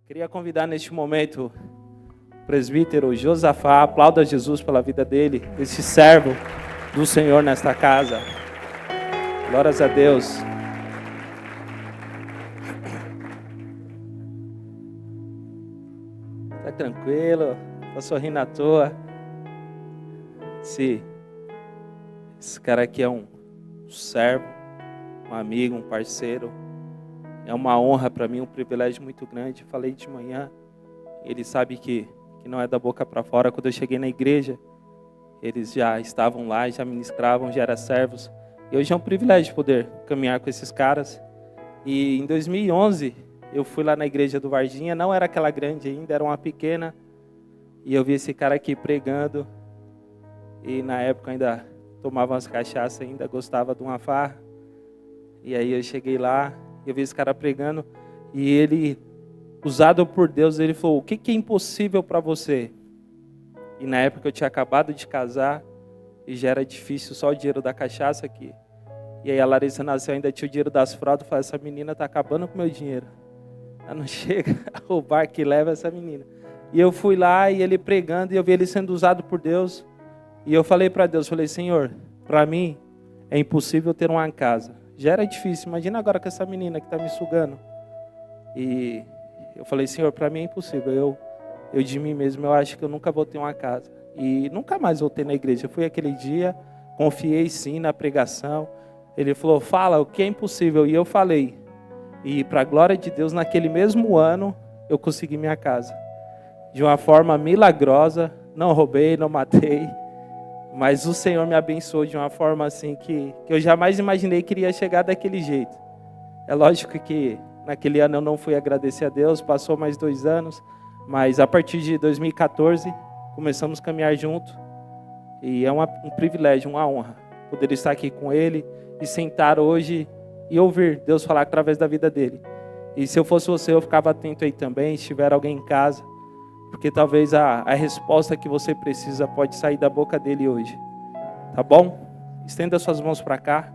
Queria convidar neste momento o presbítero Josafá. Aplauda Jesus pela vida dele, esse servo do Senhor nesta casa. Glórias a Deus. Tá tranquilo? Tá sorrindo à toa? Esse cara aqui é um servo, um amigo, um parceiro. É uma honra para mim, um privilégio muito grande. Falei de manhã, ele sabe que não é da boca para fora. Quando eu cheguei na igreja, eles já estavam lá, já ministravam, já eram servos. E hoje é um privilégio poder caminhar com esses caras. E em 2011, eu fui lá na igreja do Varginha, não era aquela grande ainda, era uma pequena. E eu vi esse cara aqui pregando. E na época ainda tomava umas cachaças ainda, gostava de uma farra. E aí eu cheguei lá, eu vi esse cara pregando, e ele, usado por Deus, ele falou: o que é impossível para você? E na época eu tinha acabado de casar, e já era difícil só o dinheiro da cachaça aqui. E aí a Larissa nasceu, ainda tinha o dinheiro das fraldas. Eu falei: essa menina está acabando com o meu dinheiro. Ela não chega a roubar que leva essa menina. E eu fui lá, e ele pregando, e eu vi ele sendo usado por Deus. E eu falei para Deus, falei: Senhor, para mim é impossível ter uma casa. Já era difícil, imagina agora com essa menina que está me sugando. E eu falei: Senhor, para mim é impossível. Eu de mim mesmo, eu acho que eu nunca vou ter uma casa. E nunca mais voltei na igreja. Eu fui aquele dia, confiei sim na pregação. Ele falou: fala, o que é impossível? E eu falei. E para a glória de Deus, naquele mesmo ano, eu consegui minha casa. De uma forma milagrosa, não roubei, não matei. Mas o Senhor me abençoou de uma forma assim que eu jamais imaginei que iria chegar daquele jeito. É lógico que naquele ano eu não fui agradecer a Deus, passou mais 2 anos, mas a partir de 2014 começamos a caminhar junto. E é um privilégio, uma honra poder estar aqui com ele e sentar hoje e ouvir Deus falar através da vida dele. E se eu fosse você, eu ficava atento aí também, se tiver alguém em casa, porque talvez a resposta que você precisa pode sair da boca dele hoje. Tá bom? Estenda suas mãos para cá.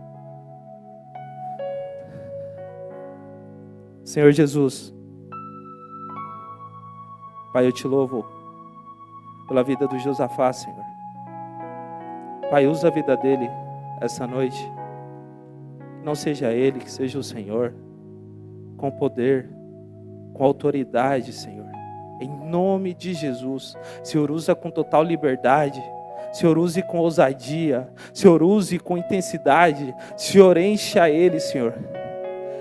Senhor Jesus, Pai, eu te louvo pela vida do Josafá, Senhor. Pai, usa a vida dele essa noite. Que não seja ele, que seja o Senhor, com poder, com autoridade, Senhor. Em nome de Jesus, Senhor, usa com total liberdade, Senhor, use com ousadia, Senhor, use com intensidade, Senhor, encha ele, Senhor,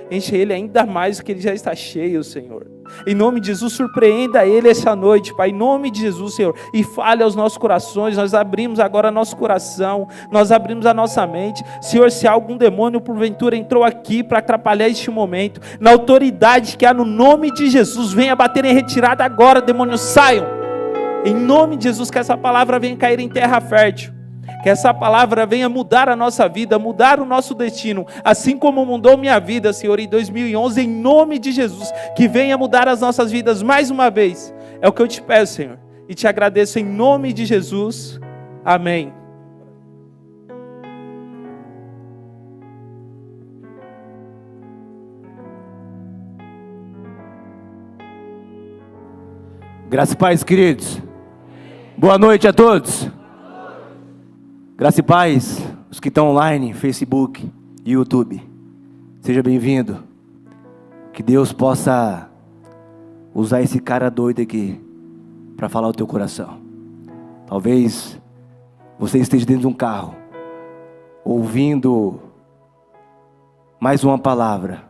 encha ele ainda mais do que ele já está cheio, Senhor. Em nome de Jesus, surpreenda ele essa noite, Pai, em nome de Jesus, Senhor, e fale aos nossos corações. Nós abrimos agora nosso coração, nós abrimos a nossa mente, Senhor. Se algum demônio porventura entrou aqui para atrapalhar este momento, na autoridade que há no nome de Jesus, venha bater em retirada agora, demônios saiam, em nome de Jesus. Que essa palavra venha cair em terra fértil, que essa palavra venha mudar a nossa vida, mudar o nosso destino, assim como mudou minha vida, Senhor, em 2011, em nome de Jesus, que venha mudar as nossas vidas mais uma vez. É o que eu te peço, Senhor, e te agradeço em nome de Jesus. Amém. Graça e paz, queridos. Boa noite a todos. Graça e paz, os que estão online, Facebook e YouTube. Seja bem-vindo. Que Deus possa usar esse cara doido aqui para falar o teu coração. Talvez você esteja dentro de um carro, ouvindo mais uma palavra,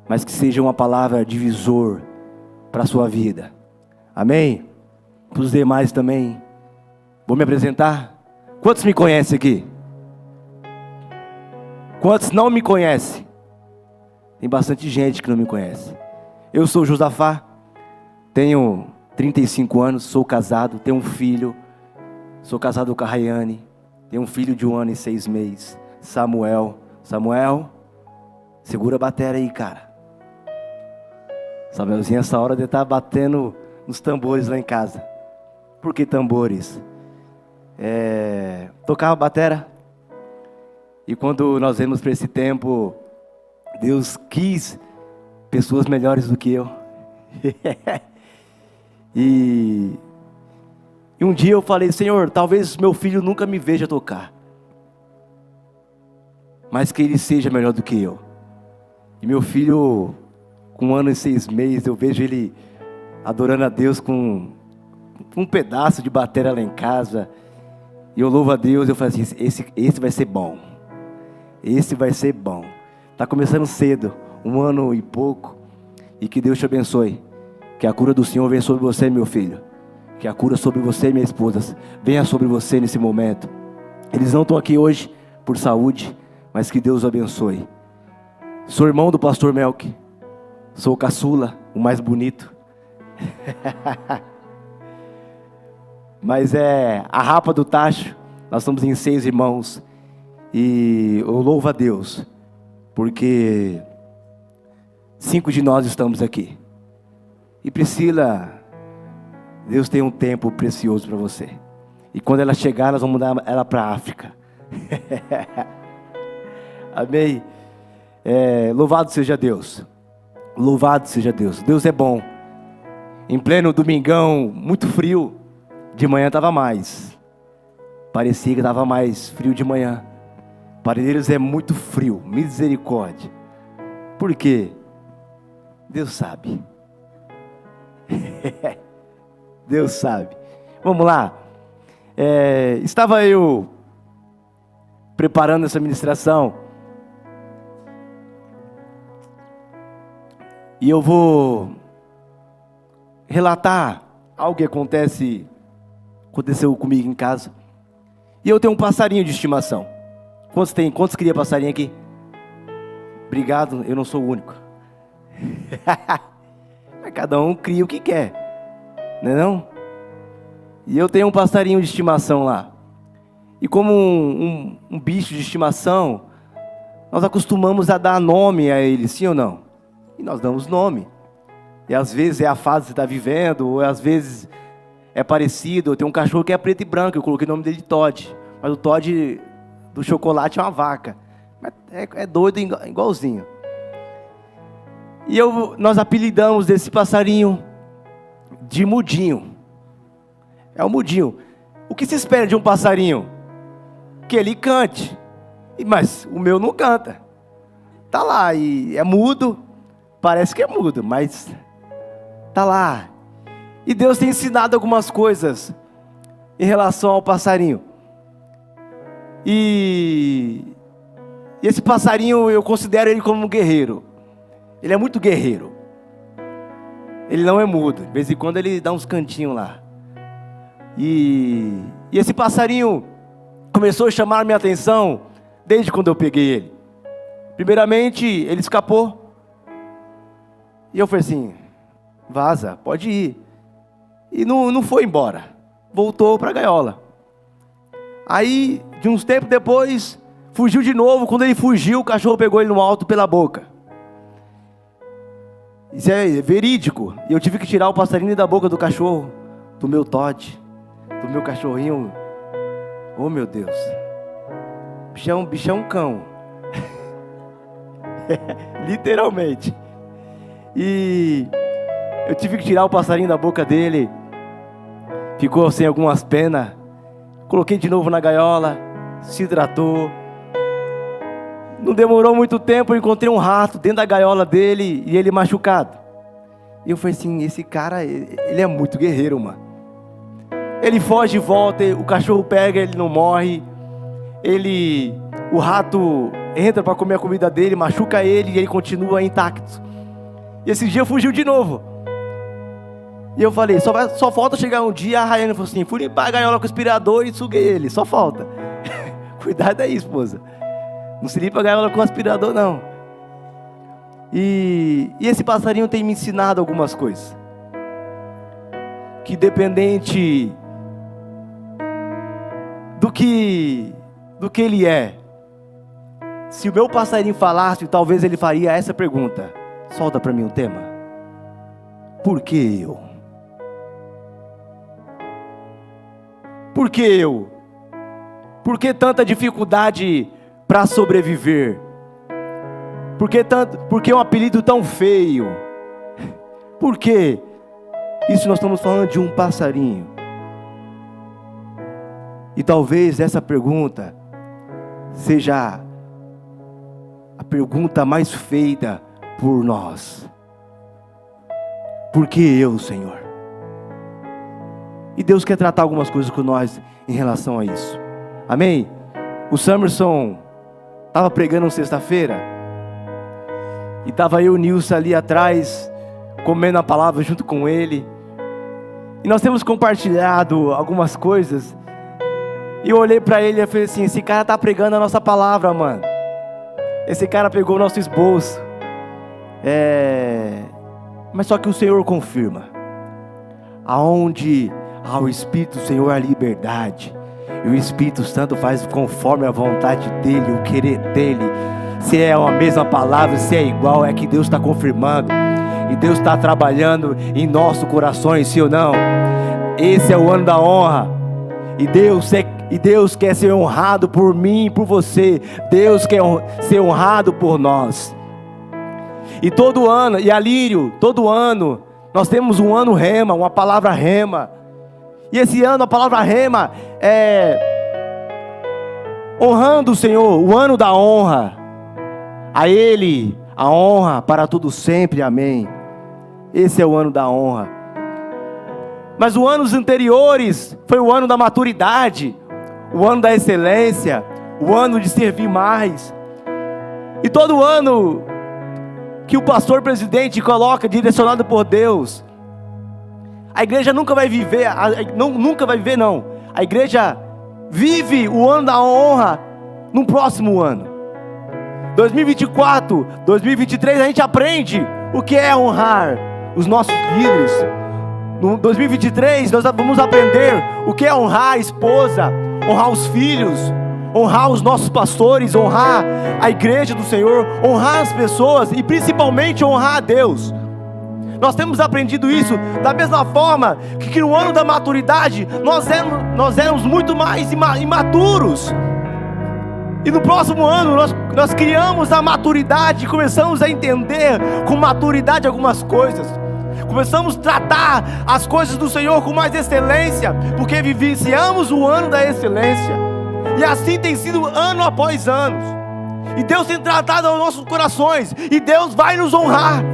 mas que seja uma palavra divisor para a sua vida. Amém? Para os demais também, vou me apresentar. Quantos me conhecem aqui? Quantos não me conhecem? Tem bastante gente que não me conhece. Eu sou o Josafá, tenho 35 anos, sou casado, tenho um filho. Sou casado com a Rayane, tenho um filho de 1 ano e 6 meses, Samuel. Samuel, segura a bateria aí, cara. Samuelzinho, essa hora de estar batendo nos tambores lá em casa. Por que tambores? Tocava batera. E quando nós vemos para esse tempo, Deus quis pessoas melhores do que eu. E um dia eu falei: Senhor, talvez meu filho nunca me veja tocar, mas que ele seja melhor do que eu. E meu filho, com 1 ano e 6 meses, eu vejo ele adorando a Deus com um pedaço de bateria lá em casa. E eu louvo a Deus. Eu falei assim: esse vai ser bom. Esse vai ser bom. Está começando cedo, 1 ano e pouco. E que Deus te abençoe. Que a cura do Senhor venha sobre você, meu filho. Que a cura sobre você, minha esposa, venha sobre você nesse momento. Eles não estão aqui hoje por saúde, mas que Deus o abençoe. Sou irmão do pastor Melk. Sou o caçula, o mais bonito. Mas é a rapa do tacho. Nós estamos em 6 irmãos. E eu louvo a Deus, porque 5 de nós estamos aqui. E Priscila, Deus tem um tempo precioso para você. E quando ela chegar, nós vamos mandar ela para a África. Amém? Louvado seja Deus. Louvado seja Deus. Deus é bom. Em pleno domingão, muito frio. De manhã estava mais. Parecia que estava mais frio de manhã. Parelheiros é muito frio. Misericórdia. Por quê? Deus sabe. Deus sabe. Vamos lá. Estava eu preparando essa ministração. E eu vou relatar algo que aconteceu comigo em casa. E eu tenho um passarinho de estimação. Quantos tem? Quantos queria passarinho aqui? Obrigado, eu não sou o único. Mas cada um cria o que quer, não é não? E eu tenho um passarinho de estimação lá. E como um bicho de estimação, nós acostumamos a dar nome a ele, sim ou não? E nós damos nome. E às vezes é a fase que você está vivendo, ou às vezes é parecido. Eu tenho um cachorro que é preto e branco, eu coloquei o nome dele de Todd. Mas o Todd do chocolate é uma vaca. Mas é doido igualzinho. E nós apelidamos esse passarinho de Mudinho. É o Mudinho. O que se espera de um passarinho? Que ele cante. Mas o meu não canta. Tá lá e é mudo. Parece que é mudo, mas tá lá. E Deus tem ensinado algumas coisas em relação ao passarinho. E esse passarinho, eu considero ele como um guerreiro. Ele é muito guerreiro. Ele não é mudo. De vez em quando ele dá uns cantinhos lá. E esse passarinho começou a chamar a minha atenção desde quando eu peguei ele. Primeiramente, ele escapou. E eu falei assim: vaza, pode ir. E não foi embora. Voltou para a gaiola. Aí, de uns tempos depois, fugiu de novo. Quando ele fugiu, o cachorro pegou ele no alto pela boca. Isso é verídico. E eu tive que tirar o passarinho da boca do cachorro, do meu Todd, do meu cachorrinho. Oh, meu Deus. Bichão cão. Literalmente. E eu tive que tirar o passarinho da boca dele. Ficou sem algumas penas. Coloquei de novo na gaiola. Se hidratou. Não demorou muito tempo, eu encontrei um rato dentro da gaiola dele e ele machucado. E eu falei assim: esse cara, ele é muito guerreiro, mano. Ele foge e volta, o cachorro pega, ele não morre. O rato entra para comer a comida dele, machuca ele e ele continua intacto. E esse dia fugiu de novo. E eu falei: só falta chegar um dia. A Rayane falou assim: fui limpar a gaiola com o aspirador e suguei ele, só falta. Cuidado aí, esposa. Não se limpa a gaiola com aspirador, não. E esse passarinho tem me ensinado algumas coisas. Que dependente do que ele é, se o meu passarinho falasse, talvez ele faria essa pergunta. Solta para mim um tema. Por que eu? Por que eu? Por que tanta dificuldade para sobreviver? Por que um apelido tão feio? Por quê? Isso nós estamos falando de um passarinho. E talvez essa pergunta seja a pergunta mais feita por nós. Por que eu, Senhor? E Deus quer tratar algumas coisas com nós em relação a isso. Amém? O Samerson estava pregando sexta-feira. E estava eu e o Nilson ali atrás, comendo a palavra junto com ele. E nós temos compartilhado algumas coisas. E eu olhei para ele e falei assim: esse cara está pregando a nossa palavra, mano. Esse cara pegou o nosso esboço. Mas só que o Senhor confirma. Aonde há o Espírito do Senhor, há liberdade. E o Espírito Santo faz conforme a vontade dEle, o querer dEle. Se é a mesma palavra, se é igual, é que Deus está confirmando. E Deus está trabalhando em nossos corações, sim ou não? Esse é o ano da honra. E Deus quer ser honrado por mim e por você. Deus quer ser honrado por nós. E todo ano, e Alírio, todo ano, nós temos um ano rema, uma palavra rema. E esse ano a palavra rema é honrando o Senhor, o ano da honra. A Ele a honra para tudo sempre, amém. Esse é o ano da honra. Mas os anos anteriores foi o ano da maturidade, o ano da excelência, o ano de servir mais. E todo ano que o pastor presidente coloca, direcionado por Deus, a igreja nunca vai viver, não. A igreja vive o ano da honra no próximo ano. 2024, 2023, a gente aprende o que é honrar os nossos líderes. No 2023, nós vamos aprender o que é honrar a esposa, honrar os filhos, honrar os nossos pastores, honrar a igreja do Senhor, honrar as pessoas e principalmente honrar a Deus. Nós temos aprendido isso da mesma forma que no ano da maturidade nós éramos muito mais imaturos. E no próximo ano nós criamos a maturidade, começamos a entender com maturidade algumas coisas. Começamos a tratar as coisas do Senhor com mais excelência, porque vivenciamos o ano da excelência. E assim tem sido ano após ano. E Deus tem tratado aos nossos corações. E Deus vai nos honrar.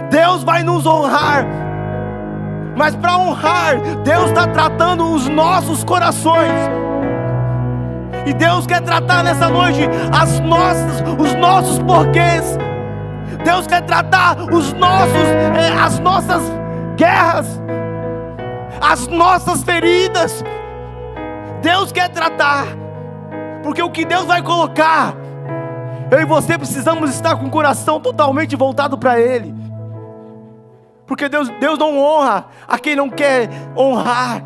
Deus vai nos honrar. Mas para honrar, Deus está tratando os nossos corações. E Deus quer tratar nessa noite os nossos porquês. Deus quer tratar as nossas guerras, as nossas feridas. Deus quer tratar, porque o que Deus vai colocar, eu e você precisamos estar com o coração totalmente voltado para Ele. Porque Deus não honra a quem não quer honrar.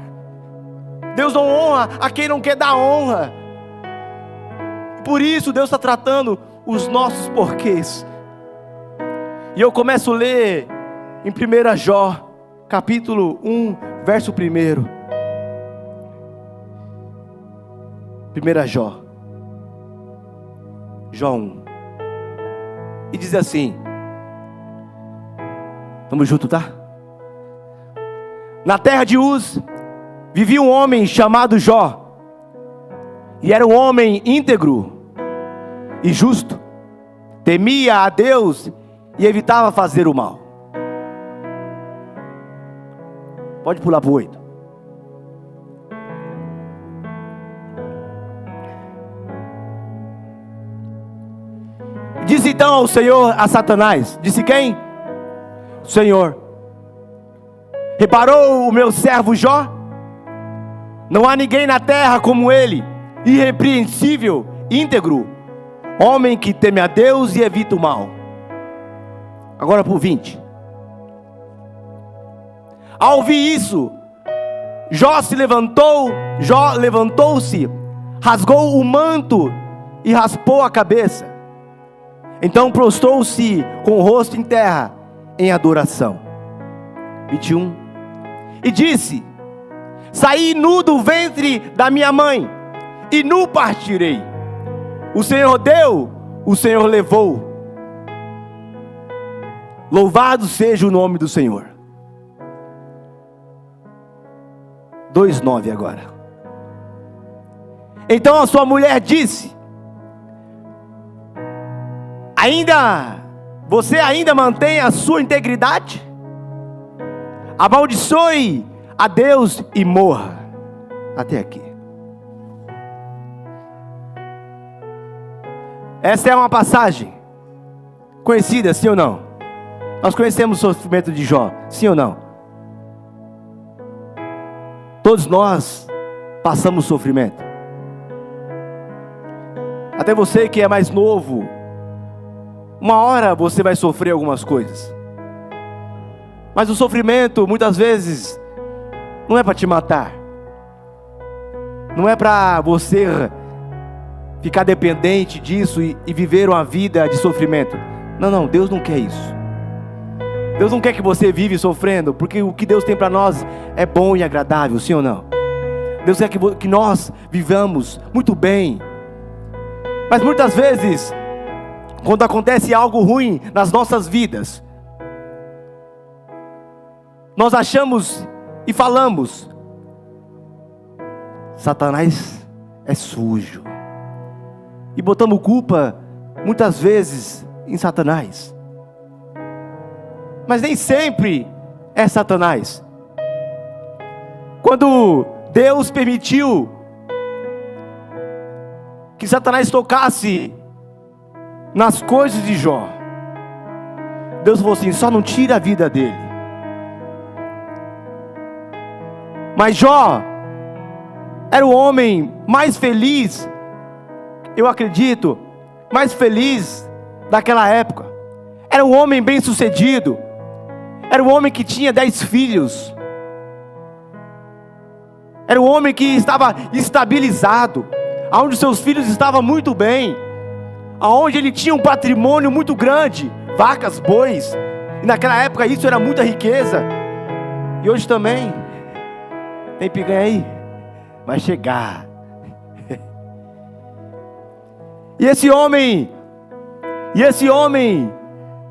Deus não honra a quem não quer dar honra. Por isso Deus está tratando os nossos porquês. E eu começo a ler em 1 Jó, capítulo 1, verso 1. 1 Jó. Jó 1. E diz assim. Tamo junto, tá? Na terra de Uz vivia um homem chamado Jó. E era um homem íntegro e justo. Temia a Deus e evitava fazer o mal. Pode pular para o 8. Disse então ao Senhor a Satanás. Disse quem? Senhor. Reparou o meu servo Jó? Não há ninguém na terra como ele, irrepreensível, íntegro, homem que teme a Deus e evita o mal. Agora para o 20. Ao ouvir isso, Jó levantou-se, rasgou o manto e raspou a cabeça. Então prostrou-se com o rosto em terra, em adoração. 21. E disse: saí nu do ventre da minha mãe, e nu partirei. O Senhor deu, o Senhor levou. Louvado seja o nome do Senhor. 2:9 agora. Então a sua mulher disse: você ainda mantém a sua integridade? Amaldiçoe a Deus e morra. Até aqui. Essa é uma passagem conhecida, sim ou não? Nós conhecemos o sofrimento de Jó, sim ou não? Todos nós passamos sofrimento. Até você que é mais novo, uma hora você vai sofrer algumas coisas. Mas o sofrimento, muitas vezes, não é para te matar. Não é para você ficar dependente disso e viver uma vida de sofrimento. Não, Deus não quer isso. Deus não quer que você vive sofrendo, porque o que Deus tem para nós é bom e agradável, sim ou não? Deus quer que nós vivamos muito bem. Mas muitas vezes, quando acontece algo ruim nas nossas vidas, nós achamos e falamos: Satanás é sujo. E botamos culpa, muitas vezes, em Satanás. Mas nem sempre é Satanás. Quando Deus permitiu que Satanás tocasse nas coisas de Jó, Deus falou assim: só não tira a vida dele. Mas Jó era o homem mais feliz, eu acredito, mais feliz daquela época. Era um homem bem sucedido. Era um homem que tinha 10 filhos. Era um homem que estava estabilizado, aonde seus filhos estavam muito bem, aonde ele tinha um patrimônio muito grande, vacas, bois. E naquela época isso era muita riqueza. E hoje também. Tem picanha aí? Vai chegar. E esse homem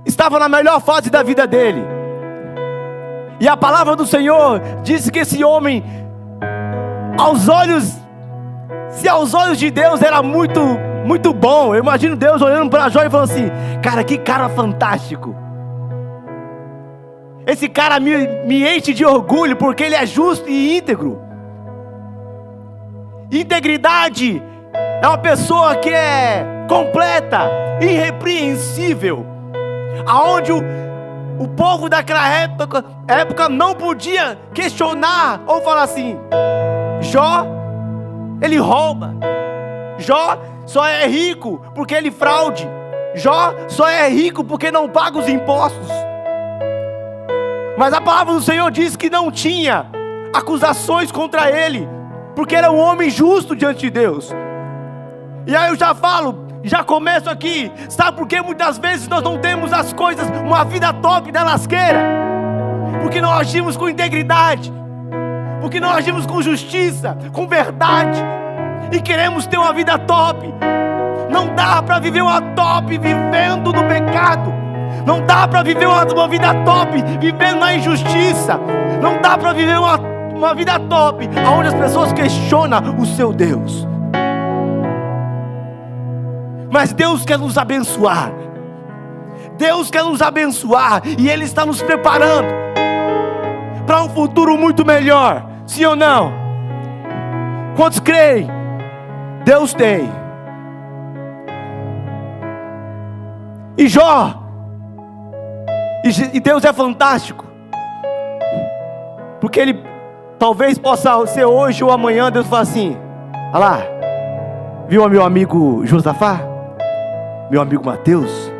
estava na melhor fase da vida dele. E a palavra do Senhor disse que esse homem, se aos olhos de Deus era muito, muito bom. Eu imagino Deus olhando para Jó e falando assim: cara, que cara fantástico. Esse cara me enche de orgulho, porque ele é justo e íntegro. Integridade é uma pessoa que é completa, irrepreensível, aonde o povo daquela época não podia questionar ou falar assim: Jó, ele rouba. Jó só é rico porque ele fraude. Jó só é rico porque não paga os impostos. Mas a palavra do Senhor diz que não tinha acusações contra ele, porque era um homem justo diante de Deus. E aí eu já começo aqui. Sabe por que muitas vezes nós não temos as coisas, uma vida top da lasqueira? Porque não agimos com integridade, porque não agimos com justiça, com verdade, e queremos ter uma vida top. Não dá para viver uma top vivendo no pecado. Não dá para viver uma vida top vivendo na injustiça. Não dá para viver uma vida top onde as pessoas questionam o seu Deus. Mas Deus quer nos abençoar. Deus quer nos abençoar, e Ele está nos preparando para um futuro muito melhor. Sim ou não? Quantos creem? Deus tem. E Jó, e Deus é fantástico, porque Ele talvez possa ser hoje ou amanhã. Deus fala assim: olha lá, viu o meu amigo Josafá? Meu amigo Mateus?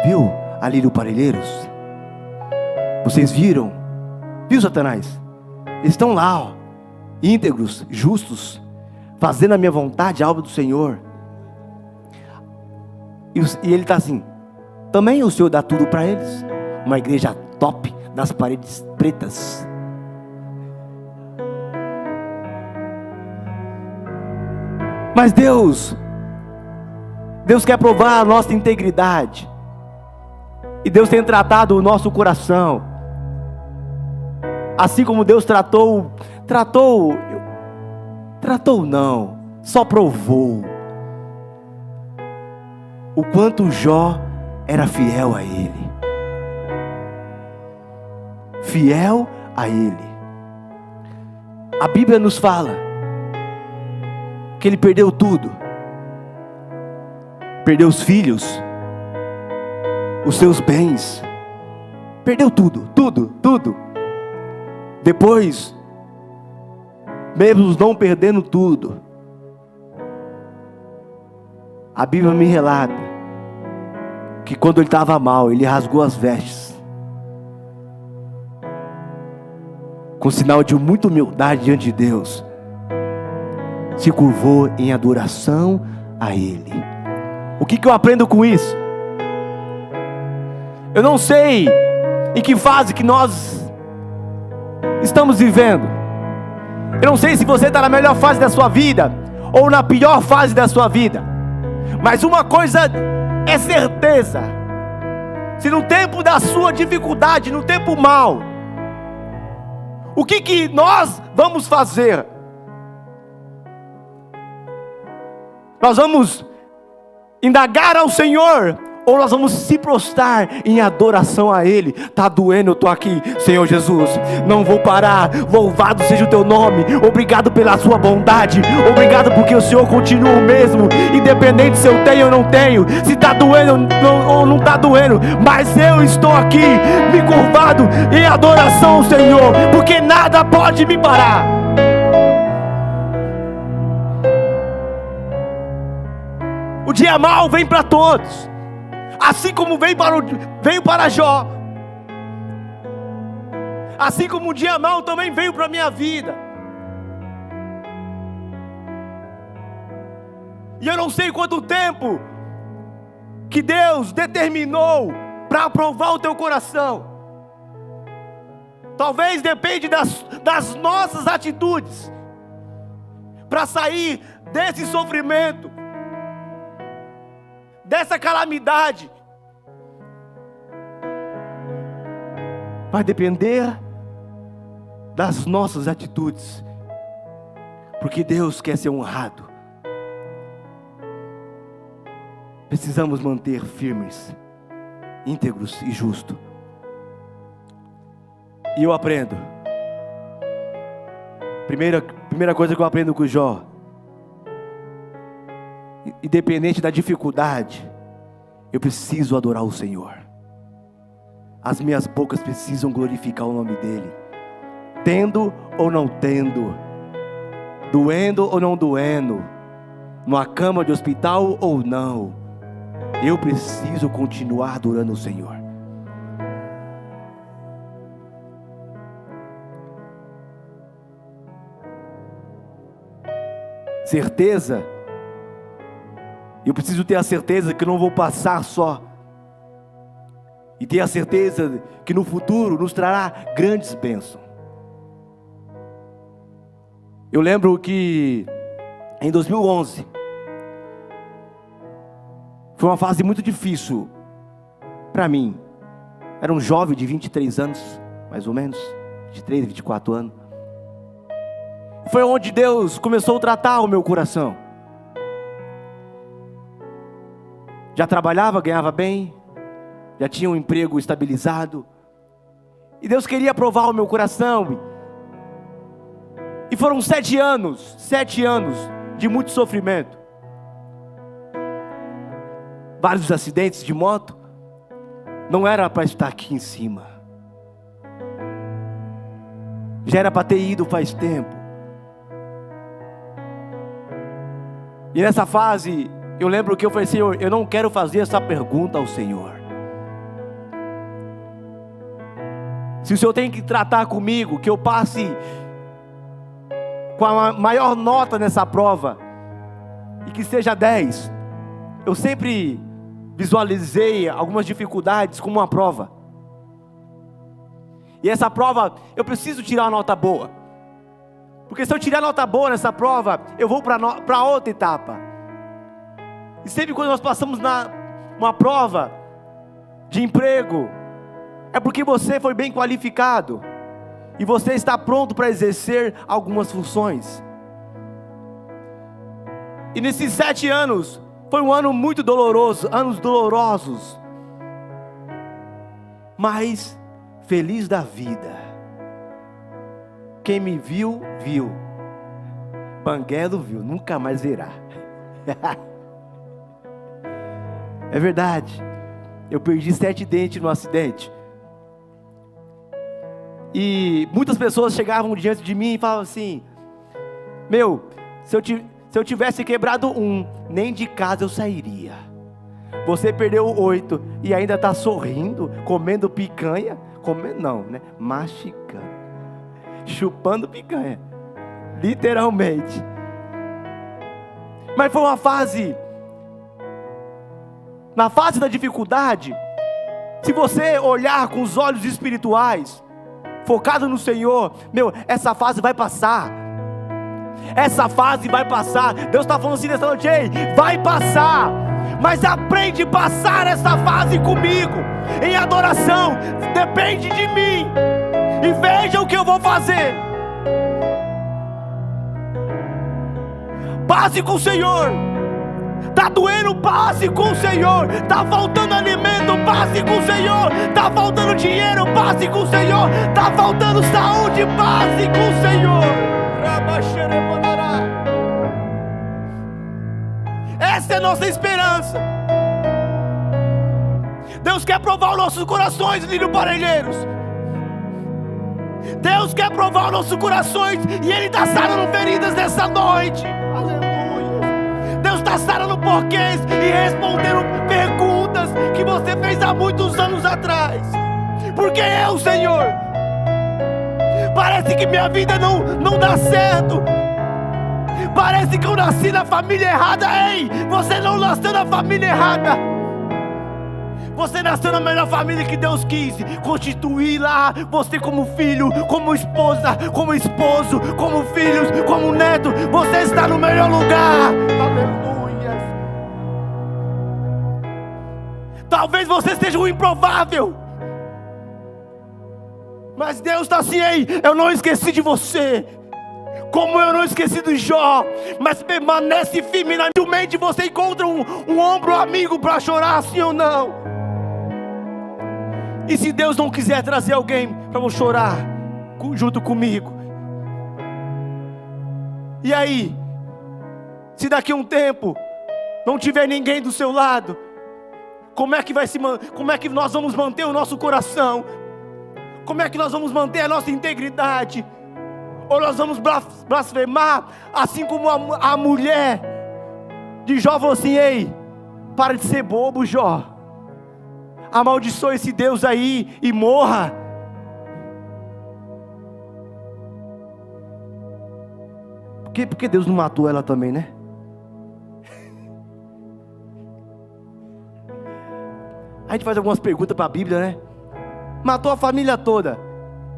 Viu ali no Parelheiros? Vocês viram? Viu, Satanás? Eles estão lá, ó, íntegros, justos, fazendo a minha vontade, a obra do Senhor. E ele está assim: também o Senhor dá tudo para eles. Uma igreja top, das paredes pretas. Mas Deus quer provar a nossa integridade. E Deus tem tratado o nosso coração. Assim como Deus tratou não, só provou o quanto Jó era fiel a Ele. Fiel a Ele. A Bíblia nos fala que ele perdeu tudo. Perdeu os filhos, os seus bens. Perdeu tudo. Depois, mesmo não perdendo tudo, a Bíblia me relata que quando ele estava mal, ele rasgou as vestes, com sinal de muita humildade diante de Deus, se curvou em adoração a Ele. O que eu aprendo com isso? Eu não sei em que fase que nós estamos vivendo. Eu não sei se você está na melhor fase da sua vida ou na pior fase da sua vida. Mas uma coisa é certeza: se no tempo da sua dificuldade, no tempo mau, o que nós vamos fazer? Nós vamos indagar ao Senhor, ou nós vamos se prostrar em adoração a Ele? Está doendo, eu estou aqui, Senhor Jesus, não vou parar. Louvado seja o Teu nome. Obrigado pela Sua bondade. Obrigado porque o Senhor continua o mesmo, independente se eu tenho ou não tenho, se está doendo ou não está doendo. Mas eu estou aqui, me curvado em adoração ao Senhor, porque nada pode me parar. O dia mau vem para todos, assim como veio para Jó, assim como o dia mau também veio para a minha vida. E eu não sei quanto tempo que Deus determinou para aprovar o teu coração. Talvez depende das nossas atitudes para sair desse sofrimento, dessa calamidade. Vai depender das nossas atitudes, porque Deus quer ser honrado. Precisamos manter firmes, íntegros e justos. E eu aprendo, primeira coisa que eu aprendo com o Jó: independente da dificuldade, eu preciso adorar o Senhor. As minhas bocas precisam glorificar o nome dEle, tendo ou não tendo, doendo ou não doendo, numa cama de hospital ou não, eu preciso continuar adorando o Senhor. Certeza. Eu preciso ter a certeza que eu não vou passar só, e ter a certeza que no futuro nos trará grandes bênçãos. Eu lembro que em 2011 foi uma fase muito difícil para mim. Era um jovem de 23 anos, mais ou menos, 23, 24 anos. Foi onde Deus começou a tratar o meu coração. Já trabalhava, ganhava bem, já tinha um emprego estabilizado, e Deus queria provar o meu coração. E foram 7 anos de muito sofrimento, vários acidentes de moto. Não era para estar aqui em cima, já era para ter ido faz tempo. E nessa fase, eu lembro que eu falei: Senhor, eu não quero fazer essa pergunta ao Senhor. Se o Senhor tem que tratar comigo, que eu passe com a maior nota nessa prova, e que seja 10. Eu sempre visualizei algumas dificuldades como uma prova. E essa prova, eu preciso tirar uma nota boa. Porque se eu tirar nota boa nessa prova, eu vou para outra etapa. E sempre quando nós passamos uma prova, de emprego, é porque você foi bem qualificado e você está pronto para exercer algumas funções. E nesses 7 anos, foi um ano muito doloroso, anos dolorosos, mas feliz da vida. Quem me viu, viu. Banguelo viu, nunca mais verá. É verdade. Eu perdi 7 dentes no acidente. E muitas pessoas chegavam diante de mim e falavam assim: meu, se eu tivesse quebrado um, nem de casa eu sairia. Você perdeu 8 e ainda está sorrindo, comendo picanha. Comendo não, né? Mastigando, chupando picanha, literalmente. Mas foi uma fase. Na fase da dificuldade, se você olhar com os olhos espirituais, focado no Senhor, meu, essa fase vai passar. Essa fase vai passar. Deus está falando assim nessa noite: ei, vai passar. Mas aprende a passar essa fase comigo, em adoração. Depende de mim. E veja o que eu vou fazer. Passe com o Senhor. Está doendo, passe com o Senhor. Está faltando alimento, passe com o Senhor. Está faltando dinheiro, passe com o Senhor. Está faltando saúde, passe com o Senhor. Essa é a nossa esperança. Deus quer provar os nossos corações, Lírio Parelheiros. Deus quer provar os nossos corações. E Ele está sarando feridas nessa noite. Deus está sarando porquês e respondendo perguntas que você fez há muitos anos atrás. Porque eu, Senhor, parece que minha vida não dá certo. Parece que eu nasci na família errada. Ei, você não nasceu na família errada. Você nasceu na melhor família que Deus quis constituir lá. Você como filho, como esposa, como esposo, como filhos, como neto. Você está no melhor lugar. Aleluia. Talvez você seja um improvável, mas Deus está assim: ei, eu não esqueci de você. Como eu não esqueci do Jó. Mas permanece firme. Naturalmente você encontra um ombro amigo para chorar, sim ou não? E se Deus não quiser trazer alguém para eu chorar junto comigo? E aí? Se daqui a um tempo não tiver ninguém do seu lado, como é que nós vamos manter o nosso coração? Como é que nós vamos manter a nossa integridade? Ou nós vamos blasfemar, assim como a mulher de Jó falou assim: ei, para de ser bobo, Jó. Amaldiçoe esse Deus aí e morra. Por que Deus não matou ela também, né? A gente faz algumas perguntas para a Bíblia, né? Matou a família toda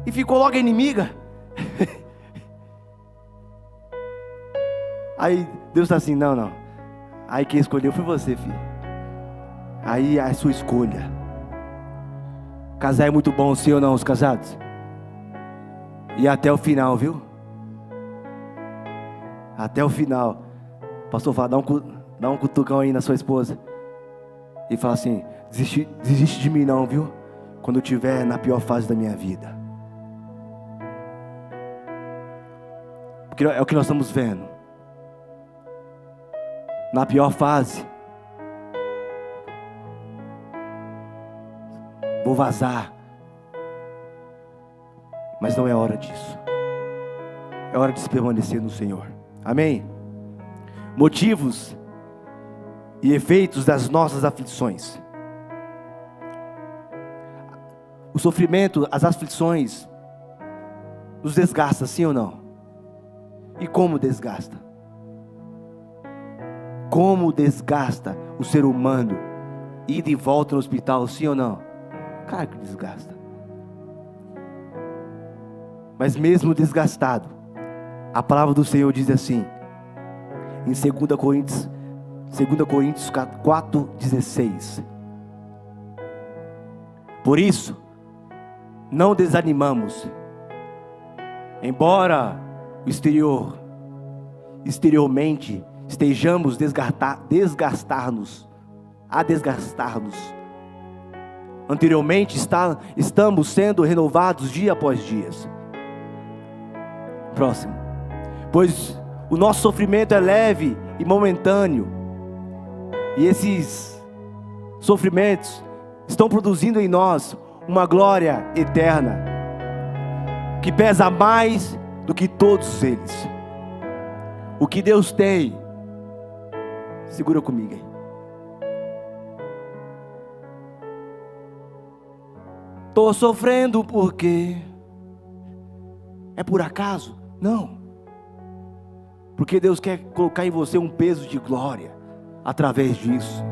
e ficou logo inimiga. Aí Deus está assim: não. Aí quem escolheu foi você, filho. Aí é a sua escolha. Casar é muito bom, sim ou não, os casados? E até o final, viu? Até o final. Pastor, fala, dá um cutucão aí na sua esposa. E fala assim: desiste de mim não, viu? Quando eu estiver na pior fase da minha vida. Porque é o que nós estamos vendo. Na pior fase, vou vazar. Mas não é hora disso. É hora de se permanecer no Senhor. Amém? Motivos e efeitos das nossas aflições. O sofrimento, as aflições nos desgasta, sim ou não? E como desgasta? Como desgasta o ser humano ir e volta no hospital, sim ou não? Cara, que desgasta. Mas mesmo desgastado, a palavra do Senhor diz assim, em 2 Coríntios 4:16: Por isso, não desanimamos. Embora exteriormente estejamos desgastar-nos, anteriormente estamos sendo renovados dia após dia. Próximo. Pois o nosso sofrimento é leve e momentâneo, e esses sofrimentos estão produzindo em nós uma glória eterna, que pesa mais do que todos eles. O que Deus tem, segura comigo aí. Estou sofrendo porque é por acaso? Não. Porque Deus quer colocar em você um peso de glória através disso.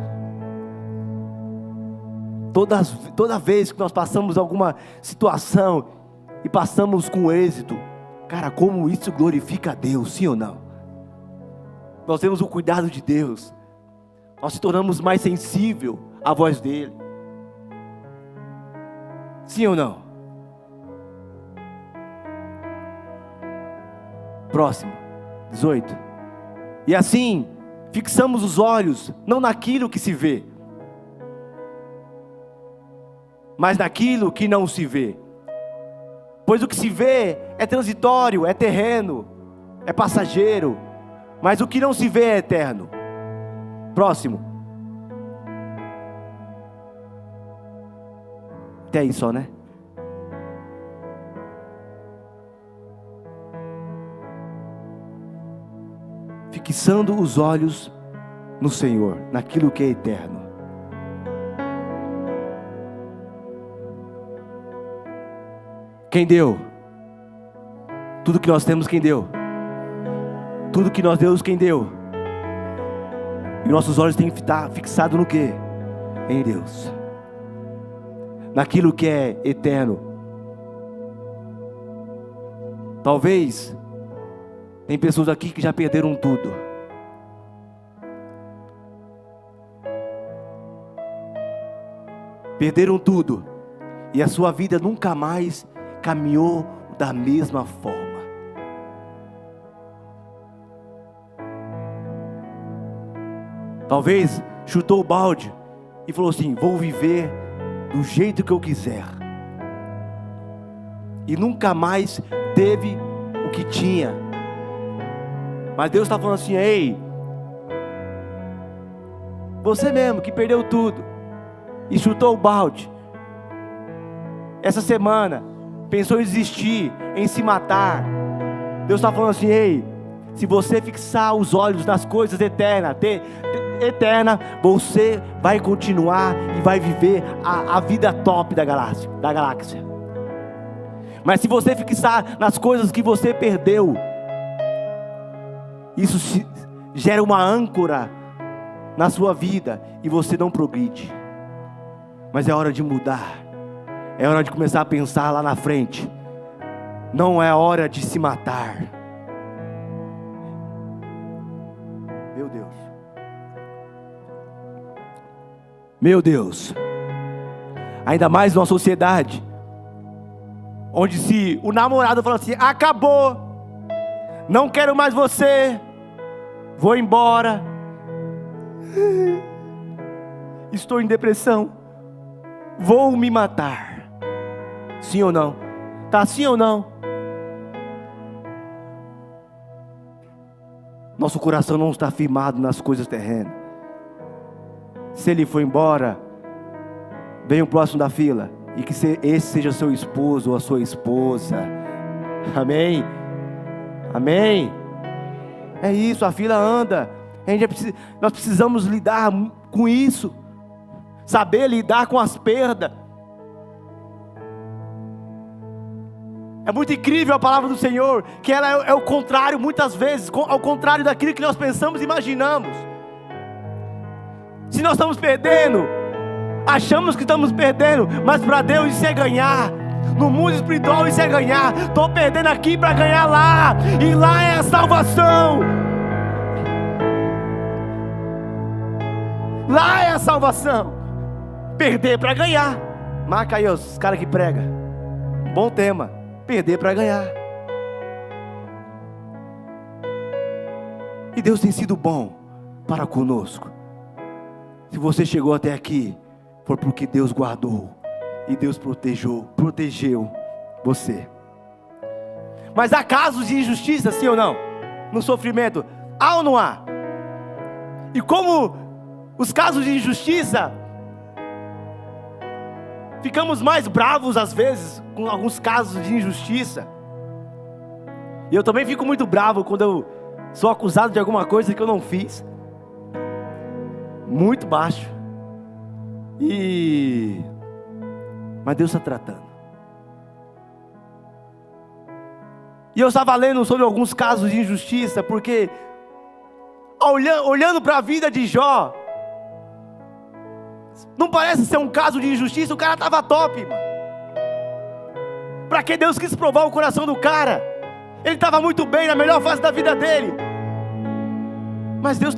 Toda vez que nós passamos alguma situação e passamos com êxito, cara, como isso glorifica a Deus, sim ou não? Nós temos o cuidado de Deus, nós se tornamos mais sensível à voz dEle, sim ou não? Próximo, 18. E assim, fixamos os olhos não naquilo que se vê, mas naquilo que não se vê. Pois o que se vê é transitório, é terreno, é passageiro, mas o que não se vê é eterno. Próximo. Até aí só, né? Fixando os olhos no Senhor, naquilo que é eterno. Quem deu? Tudo que nós temos, quem deu? Tudo que nós demos, quem deu? E nossos olhos têm que estar fixados no quê? Em Deus, naquilo que é eterno. Talvez tem pessoas aqui que já perderam tudo. Perderam tudo, e a sua vida nunca mais caminhou da mesma forma. Talvez chutou o balde e falou assim: vou viver do jeito que eu quiser. E nunca mais teve o que tinha. Mas Deus está falando assim: ei, você mesmo que perdeu tudo e chutou o balde, essa semana pensou em desistir, em se matar, Deus está falando assim: ei, se você fixar os olhos nas coisas eternas, você vai continuar e vai viver a vida top da galáxia. Mas se você fixar nas coisas que você perdeu, isso gera uma âncora na sua vida e você não progride. Mas é hora de mudar. É hora de começar a pensar lá na frente. Não é hora de se matar. Meu Deus. Meu Deus. Ainda mais numa sociedade onde se o namorado fala assim: acabou, não quero mais você, vou embora, estou em depressão, vou me matar. Sim ou não? Tá sim ou não? Nosso coração não está firmado nas coisas terrenas. Se ele for embora, vem o próximo da fila, e que esse seja seu esposo ou a sua esposa. Amém? Amém? É isso, a fila anda. Nós precisamos lidar com isso, saber lidar com as perdas. É muito incrível a palavra do Senhor, que ela é o contrário, muitas vezes, ao contrário daquilo que nós pensamos e imaginamos. Se nós estamos perdendo, achamos que estamos perdendo, mas para Deus isso é ganhar. No mundo espiritual isso é ganhar. Estou perdendo aqui para ganhar lá, e lá é a salvação. Lá é a salvação. Perder para ganhar, Marca aí os caras que pregam. Bom tema. Perder para ganhar. E Deus tem sido bom para conosco. Se você chegou até aqui, foi porque Deus guardou e Deus protegeu você. Mas há casos de injustiça, sim ou não? No sofrimento, há ou não há? E como os casos de injustiça, ficamos mais bravos às vezes com alguns casos de injustiça. E eu também fico muito bravo quando eu sou acusado de alguma coisa que eu não fiz. Muito baixo. Mas Deus está tratando. E eu estava lendo sobre alguns casos de injustiça, porque olhando para a vida de Jó, não parece ser um caso de injustiça. O cara estava top, mano. Para que Deus quis provar o coração do cara? Ele estava muito bem, na melhor fase da vida dele. Mas Deus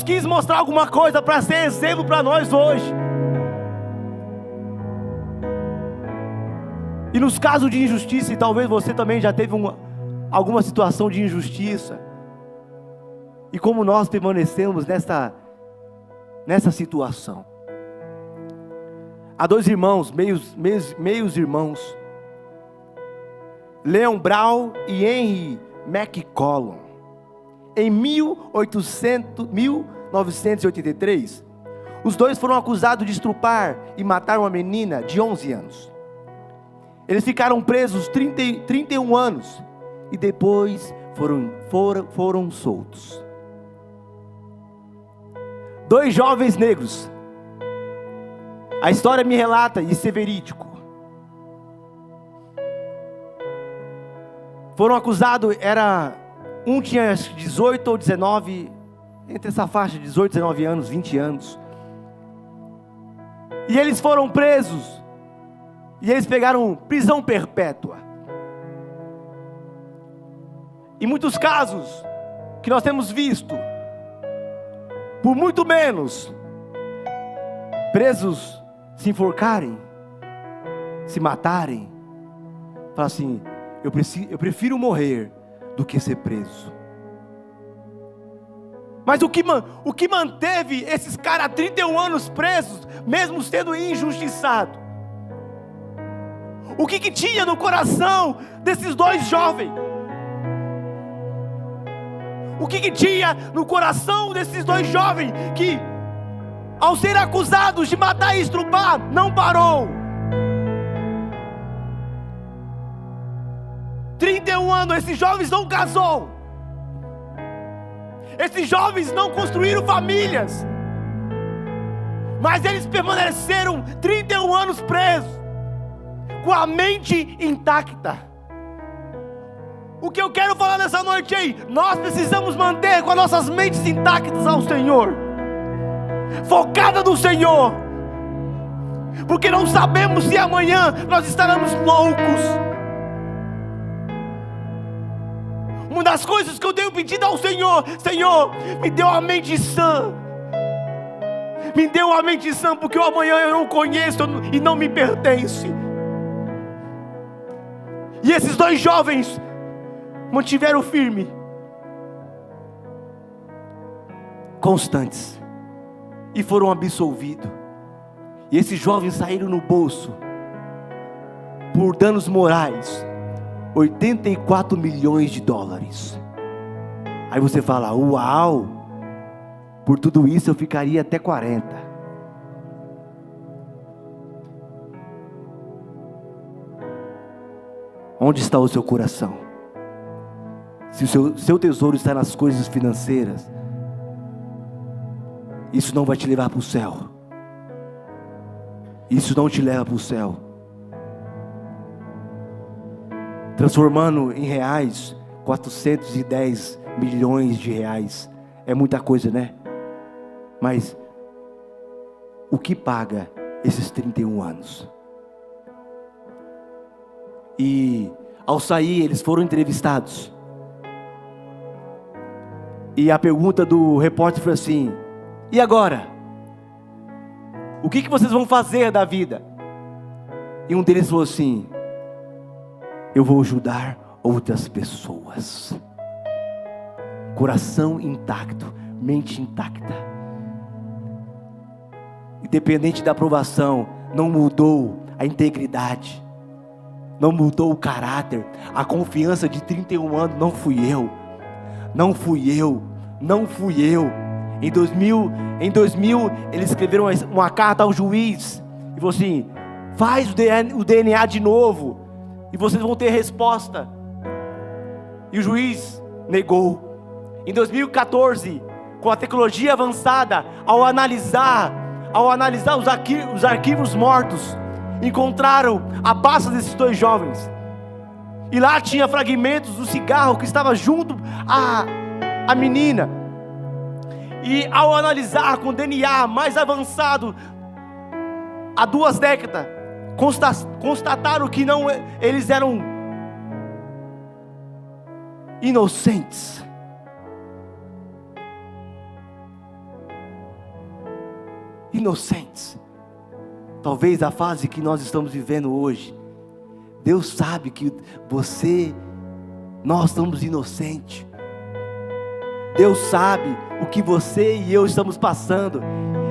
quis mostrar alguma coisa para ser exemplo para nós hoje. E nos casos de injustiça, e talvez você também já teve alguma situação de injustiça, e como nós permanecemos nessa situação. Há dois irmãos, meios irmãos, Leon Brown e Henry McCollum. Em 1983, os dois foram acusados de estuprar e matar uma menina de 11 anos. Eles ficaram presos 31 anos e depois foram soltos. Dois jovens negros. A história me relata, e isso é verídico. Foram acusados, um tinha 18 ou 19, entre essa faixa de 18, 19 anos, 20 anos. E eles foram presos. E eles pegaram prisão perpétua. Em muitos casos que nós temos visto, por muito menos, presos se enforcarem, se matarem. Fala assim: eu prefiro morrer do que ser preso. Mas o que manteve esses caras 31 anos presos, mesmo sendo injustiçados? O que tinha no coração desses dois jovens? O que tinha no coração desses dois jovens que, ao ser acusados de matar e estuprar, não parou? 31 anos, esses jovens não casou. Esses jovens não construíram famílias. Mas eles permaneceram 31 anos presos, com a mente intacta. O que eu quero falar nessa noite aí, nós precisamos manter com as nossas mentes intactas ao Senhor, focada no Senhor, porque não sabemos se amanhã nós estaremos loucos. Uma das coisas que eu tenho pedido ao Senhor: Senhor, me dê uma mente sã. Me dê uma mente sã, porque o amanhã eu não conheço e não me pertence. E esses dois jovens mantiveram firme, constantes, e foram absolvidos. E esses jovens saíram no bolso, por danos morais, 84 milhões de dólares. Aí você fala: uau, por tudo isso eu ficaria até 40. Onde está o seu coração? Se o seu tesouro está nas coisas financeiras, isso não vai te levar para o céu. Isso não te leva para o céu. Transformando em reais, 410 milhões de reais. É muita coisa, né? Mas o que paga esses 31 anos? E ao sair, eles foram entrevistados. E a pergunta do repórter foi assim: e agora? O que vocês vão fazer da vida? E um deles falou assim: eu vou ajudar outras pessoas. Coração intacto, mente intacta. Independente da aprovação, não mudou a integridade, não mudou o caráter. A confiança de 31 anos não fui eu. Em 2000 eles escreveram uma carta ao juiz e falou assim: faz o DNA de novo e vocês vão ter resposta. E o juiz negou. Em 2014, com a tecnologia avançada, ao analisar os arquivos mortos, encontraram a pasta desses 2 jovens. E lá tinha fragmentos do cigarro que estava junto à menina. E ao analisar com DNA mais avançado, há 2 décadas, constataram que eles eram inocentes. Inocentes. Talvez a fase que nós estamos vivendo hoje, Deus sabe que nós estamos inocentes. Deus sabe o que você e eu estamos passando.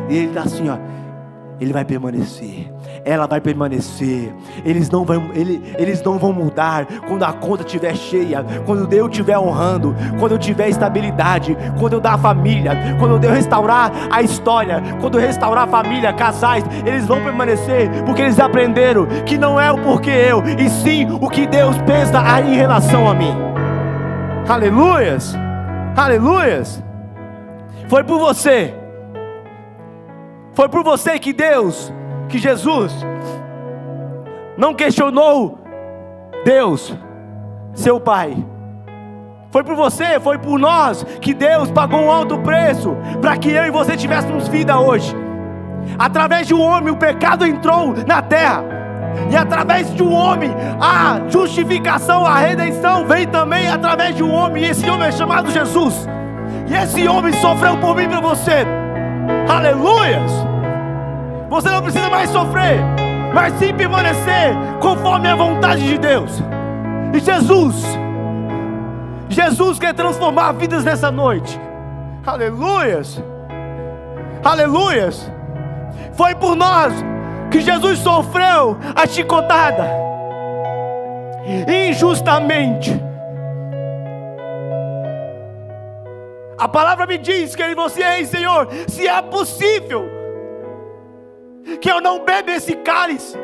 E Ele está assim, ó. Ele vai permanecer, ela vai permanecer. Eles não vão mudar quando a conta estiver cheia, quando eu estiver honrando, quando eu tiver estabilidade, quando eu dar a família, quando eu restaurar a história, quando eu restaurar a família, casais. Eles vão permanecer porque eles aprenderam que não é o porquê eu, e sim o que Deus pensa em relação a mim. Aleluias, aleluias. Foi por você que Jesus não questionou Deus, seu Pai. Foi por você, foi por nós que Deus pagou um alto preço para que eu e você tivéssemos vida hoje. Através de um homem o pecado entrou na terra, e através de um homem a justificação, a redenção vem também através de um homem, e esse homem é chamado Jesus. E esse homem sofreu por mim e por você. Aleluias. Você não precisa mais sofrer, mas sim permanecer conforme a vontade de Deus. E Jesus quer transformar vidas nessa noite. Aleluias, aleluias. Foi por nós que Jesus sofreu a chicotada injustamente. A palavra me diz que ele falou assim: ei, Senhor, se é possível que eu não beba esse cálice,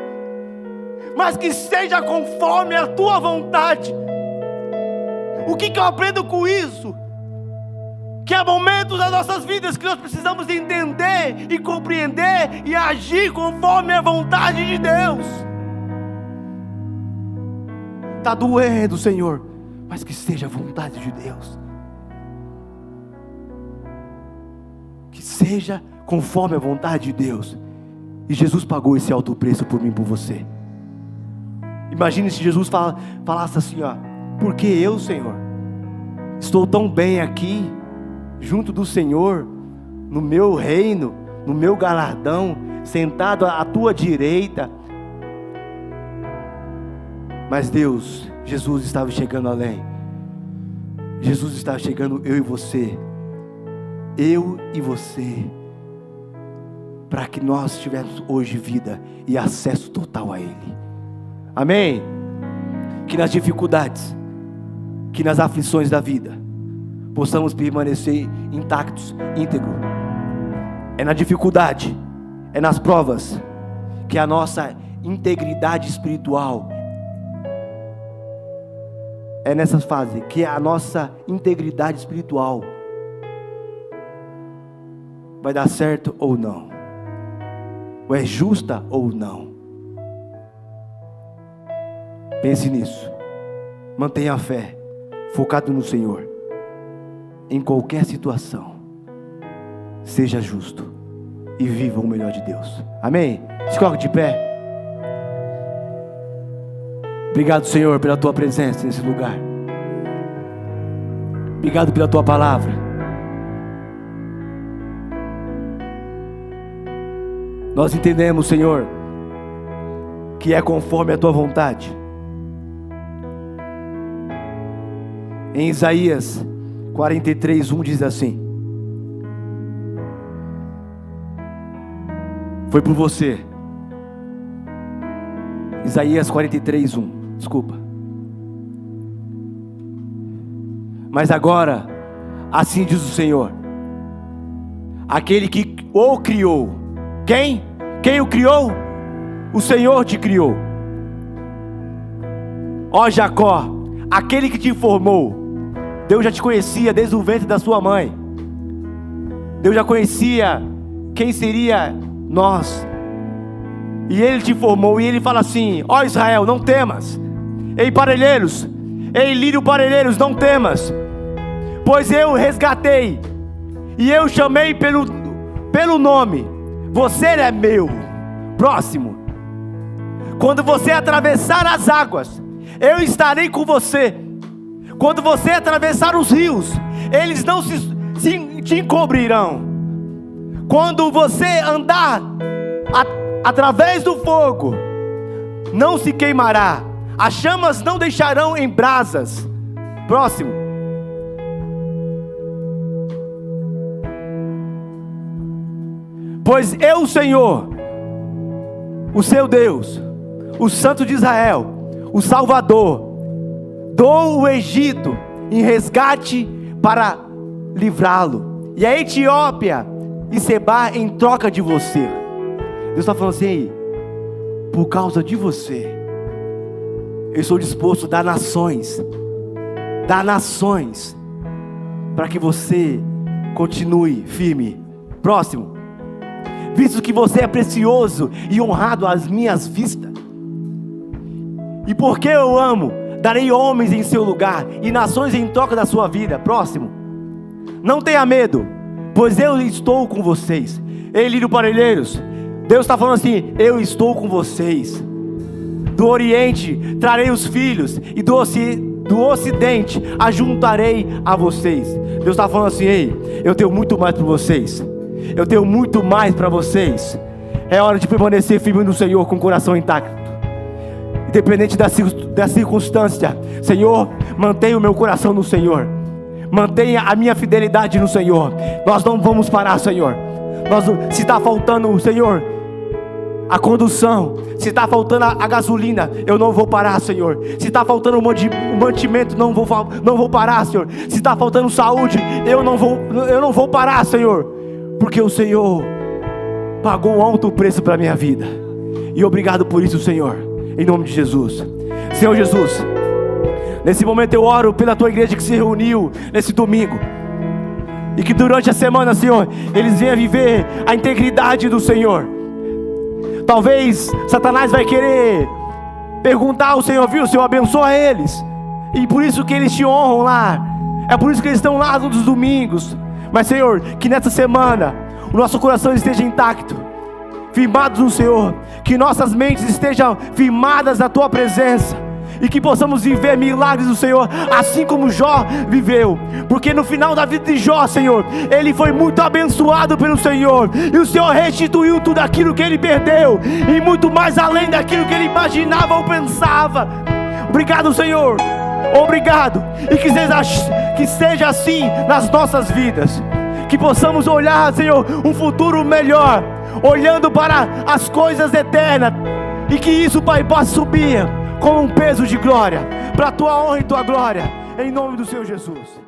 mas que seja conforme a tua vontade. O que eu aprendo com isso? Que há momentos das nossas vidas que nós precisamos entender e compreender e agir conforme a vontade de Deus. Está doendo, Senhor, mas que seja a vontade de Deus. Que seja conforme a vontade de Deus. E Jesus pagou esse alto preço por mim e por você. Imagine se Jesus falasse assim, ó: por que eu, Senhor? Estou tão bem aqui, junto do Senhor, no meu reino, no meu galardão, sentado à tua direita. Mas Deus, Jesus estava chegando além. Jesus estava chegando eu e você, para que nós tivéssemos hoje vida e acesso total a Ele. Amém? Que nas dificuldades, que nas aflições da vida, possamos permanecer intactos, íntegros. É na dificuldade, é nas provas, que a nossa integridade espiritual, é nessa fase que a nossa integridade espiritual vai dar certo ou não, ou é justa ou não. Pense nisso. Mantenha a fé, focado no Senhor. Em qualquer situação, seja justo e viva o melhor de Deus. Amém? Se coloque de pé. Obrigado, Senhor, pela tua presença nesse lugar. Obrigado pela tua palavra. Nós entendemos, Senhor, que é conforme a Tua vontade. Em Isaías 43:1 diz assim: foi por você. Isaías 43:1, desculpa. Mas agora, assim diz o Senhor, aquele que o criou. Quem? Quem o criou? O Senhor te criou. Ó Jacó, aquele que te formou. Deus já te conhecia desde o ventre da sua mãe. Deus já conhecia quem seria nós. E Ele te formou. E Ele fala assim: ó Israel, não temas. Ei parelheiros, ei lírio parelheiros, não temas, pois eu resgatei e eu chamei pelo nome. Você é meu. Próximo. Quando você atravessar as águas, eu estarei com você. Quando você atravessar os rios, eles não te encobrirão. Quando você andar através do fogo, não se queimará. As chamas não deixarão em brasas. Próximo. Pois eu, Senhor, o seu Deus, o Santo de Israel, o Salvador, dou o Egito em resgate para livrá-lo, e a Etiópia e Seba em troca de você. Deus está falando assim: por causa de você, eu estou disposto a dar nações, para que você continue firme. Próximo. Visto que você é precioso e honrado às minhas vistas, e porque eu amo, darei homens em seu lugar e nações em troca da sua vida. Próximo. Não tenha medo, pois eu estou com vocês. Ei, lírio parelheiros, Deus está falando assim: eu estou com vocês. Do Oriente trarei os filhos, e do Ocidente ajuntarei a vocês. Deus está falando assim: ei, eu tenho muito mais para vocês. Eu tenho muito mais para vocês. É hora de permanecer firme no Senhor com o coração intacto. Independente da circunstância, Senhor, mantenha o meu coração no Senhor. Mantenha a minha fidelidade no Senhor. Nós não vamos parar, Senhor. Se está faltando, Senhor, a condução, se está faltando a gasolina, eu não vou parar, Senhor. Se está faltando o mantimento, não vou parar, Senhor. Se está faltando saúde, eu não vou parar, Senhor. Porque o Senhor pagou um alto preço para a minha vida. E obrigado por isso, Senhor. Em nome de Jesus. Senhor Jesus, nesse momento eu oro pela tua igreja que se reuniu nesse domingo, e que durante a semana, Senhor, eles venham viver a integridade do Senhor. Talvez Satanás vai querer perguntar ao Senhor, viu? O Senhor abençoa eles, e por isso que eles te honram lá. É por isso que eles estão lá nos domingos. Mas, Senhor, que nessa semana o nosso coração esteja intacto, firmados no Senhor, que nossas mentes estejam firmadas na tua presença, e que possamos viver milagres do Senhor, assim como Jó viveu. Porque no final da vida de Jó, Senhor, ele foi muito abençoado pelo Senhor, e o Senhor restituiu tudo aquilo que ele perdeu, e muito mais além daquilo que ele imaginava ou pensava. Obrigado, Senhor. Obrigado. E que seja assim nas nossas vidas. Que possamos olhar, Senhor, um futuro melhor, olhando para as coisas eternas. E que isso, Pai, possa subir como um peso de glória, para a tua honra e tua glória, em nome do Senhor Jesus.